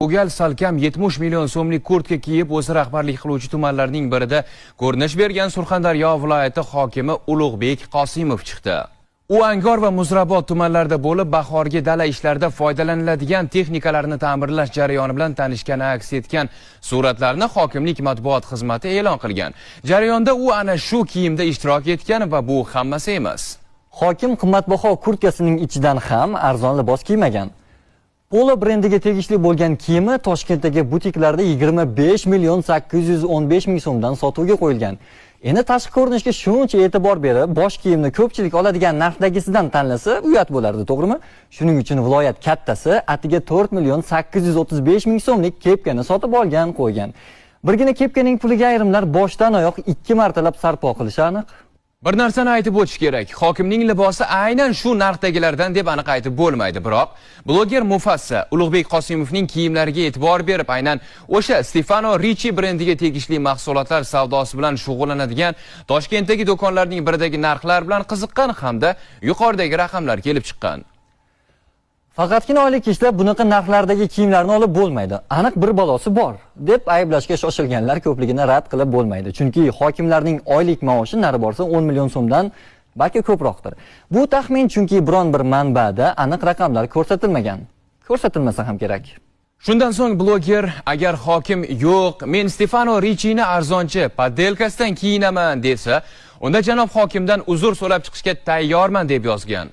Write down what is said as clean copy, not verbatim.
Ugal salkam 70 million so'mlik kurtka kiyib o'zi rahbarlik qiluvchi tumanlarning birida ko'rinish bergan Surxondaryo viloyati hokimi Ulug'bek Qosimov chiqdi. U Angor va Muzrabot tumanlarida bo'lib, bahorgi dala ishlarida foydalaniladigan texnikalarni ta'mirlash jarayoni bilan tanishgani aks etgan suratlarni hokimlik matbuot xizmati e'lon qilgan. Jarayonda u ana shu kiyimda ishtirok etgan va bu hammasi emas. Hokim qimmatbaho kurtkasining ichidan ham arzon libos kiymagan. Polo brendiga tegishli bo'lgan kiyimi Toshkentdagi butiklarda 25 million 815 ming so'mdan sotuvga qo'yilgan. Endi tashqi ko'rinishga shuncha e'tibor berib, bosh kiyimni ko'pchilik oladigan narxdagisidan tanlasa, uyat bo'lardi, to'g'rimi? Shuning uchun viloyat kattasi atiga 4 million 835 ming so'mlik kepkani sotib olgan qo'ygan. Birgina kepkaning puliga ayrimlar boshdan oyoq 2 martalab sarpo qilishi aniq. Bir narsani aytib o'tish kerak. Hokimning libosi aynan shu narxdagilardan deb aniq aytib bo'lmaydi. Biroq bloger Mufassa Ulug'bek Qosimovning kiyimlariga e'tibor berib, aynan o'sha Stefano Ricci brendiga tegishli mahsulotlar savdosi bilan shug'ullanadigan Toshkentdagi do'konlarning biridagi narxlar bilan qiziqqan hamda yuqoridagi raqamlar kelib chiqqan. Faqatgina oylik ishlab bunaqa narxlardagi kiyimlarni olib bo'lmaydi. Aniq bir balosi bor deb ayblashga shoshilganlar ko'pligini rad qilib bo'lmaydi. Chunki hokimlarning oylik maoshi nari borsa 10 million so'mdan balki ko'proqdir. Bu taxmin, chunki biron bir manbada aniq raqamlar ko'rsatilmagan. Ko'rsatilmasa ham kerak. Shundan so'ng bloger agar hokim yo'q, men Stefano Riccini arzonchi poddelkasidan kiyinaman desa, unda janob hokimdan uzr so'rab chiqishga tayyorman deb yozgan.